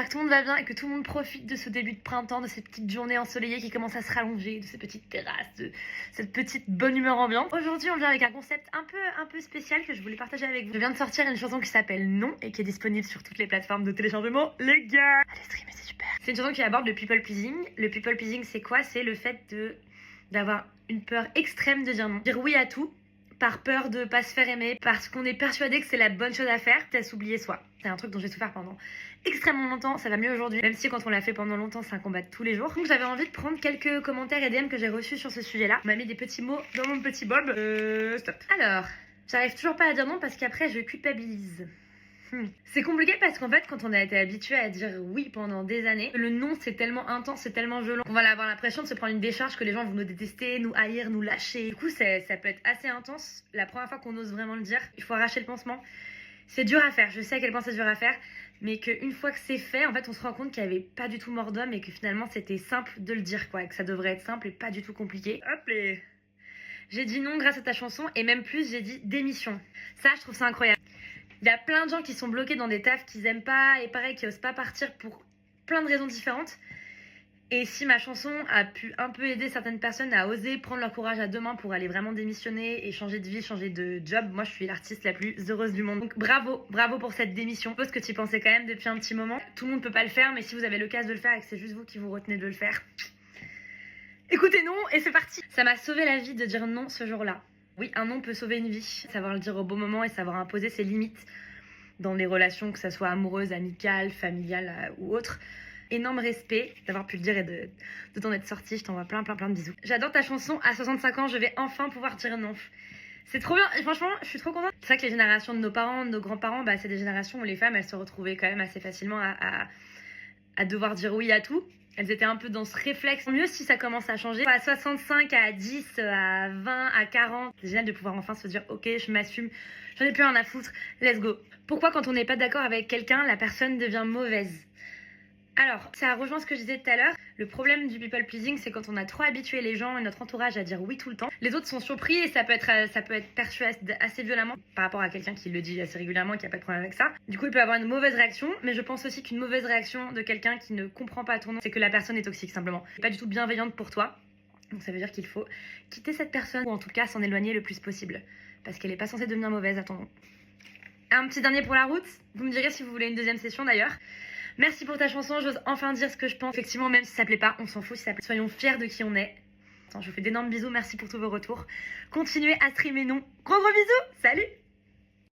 j'espère que tout le monde va bien et que tout le monde profite de ce début de printemps, de ces petites journées ensoleillées qui commencent à se rallonger, de ces petites terrasses, de cette petite bonne humeur ambiante. Aujourd'hui, on vient avec un concept un peu spécial que je voulais partager avec vous. Je viens de sortir une chanson qui s'appelle Non et qui est disponible sur toutes les plateformes de téléchargement, les gars. Allez streamer, c'est super. C'est une chanson qui aborde le people pleasing. Le people pleasing, c'est quoi? C'est le fait d'avoir une peur extrême de dire non. Dire oui à tout par peur de pas se faire aimer, parce qu'on est persuadé que c'est la bonne chose à faire, à s'oublier soi. C'est un truc dont j'ai souffert pendant extrêmement longtemps, ça va mieux aujourd'hui, même si quand on l'a fait pendant longtemps, c'est un combat de tous les jours. Donc j'avais envie de prendre quelques commentaires et DM que j'ai reçus sur ce sujet-là. On m'a mis des petits mots dans mon petit bob. Stop. Alors, j'arrive toujours pas à dire non parce qu'après je culpabilise. C'est compliqué parce qu'en fait, quand on a été habitué à dire oui pendant des années, le non c'est tellement intense, c'est tellement violent. On va avoir l'impression de se prendre une décharge, que les gens vont nous détester, nous haïr, nous lâcher. Du coup, ça peut être assez intense. La première fois qu'on ose vraiment le dire, il faut arracher le pansement. C'est dur à faire, je sais à quel point c'est dur à faire, mais qu'une fois que c'est fait, en fait, on se rend compte qu'il n'y avait pas du tout mort d'homme et que finalement c'était simple de le dire, quoi, et que ça devrait être simple et pas du tout compliqué. Hop les... J'ai dit non grâce à ta chanson et même plus, j'ai dit démission. Ça, je trouve ça incroyable. Il y a plein de gens qui sont bloqués dans des tafs qu'ils aiment pas et pareil qui osent pas partir pour plein de raisons différentes. Et si ma chanson a pu un peu aider certaines personnes à oser prendre leur courage à deux mains pour aller vraiment démissionner et changer de vie, changer de job, moi je suis l'artiste la plus heureuse du monde. Donc bravo pour cette démission. Je suppose que tu y pensais quand même depuis un petit moment. Tout le monde peut pas le faire, mais si vous avez l'occasion de le faire et que c'est juste vous qui vous retenez de le faire, écoutez non et c'est parti. Ça m'a sauvé la vie de dire non ce jour-là. Oui, un non peut sauver une vie. Savoir le dire au bon moment et savoir imposer ses limites dans les relations, que ça soit amoureuses, amicales, familiales ou autres. Énorme respect d'avoir pu le dire et de t'en être sorti. Je t'envoie plein de bisous. J'adore ta chanson. À 65 ans, je vais enfin pouvoir dire non. C'est trop bien. Et franchement, je suis trop contente. C'est vrai que les générations de nos parents, de nos grands-parents, c'est des générations où les femmes, elles se retrouvaient quand même assez facilement à devoir dire oui à tout. Elles étaient un peu dans ce réflexe. Mieux si ça commence à changer. À 65, à 10, à 20, à 40. C'est génial de pouvoir enfin se dire ok, je m'assume, j'en ai plus rien à foutre, let's go. Pourquoi quand on n'est pas d'accord avec quelqu'un, la personne devient mauvaise? Alors, ça rejoint ce que je disais tout à l'heure. Le problème du people pleasing, c'est quand on a trop habitué les gens et notre entourage à dire oui tout le temps. Les autres sont surpris et ça peut être perçu assez violemment par rapport à quelqu'un qui le dit assez régulièrement et qui n'a pas de problème avec ça. Du coup, il peut avoir une mauvaise réaction, mais je pense aussi qu'une mauvaise réaction de quelqu'un qui ne comprend pas ton nom, c'est que la personne est toxique simplement. Pas du tout bienveillante pour toi. Donc ça veut dire qu'il faut quitter cette personne ou en tout cas s'en éloigner le plus possible. Parce qu'elle n'est pas censée devenir mauvaise à ton nom. Un petit dernier pour la route. Vous me direz si vous voulez une deuxième session d'ailleurs. Merci pour ta chanson, j'ose enfin dire ce que je pense. Effectivement, même si ça plaît pas, on s'en fout si ça plaît. Soyons fiers de qui on est. Je vous fais d'énormes bisous, merci pour tous vos retours. Continuez à streamer non. Gros bisous, salut!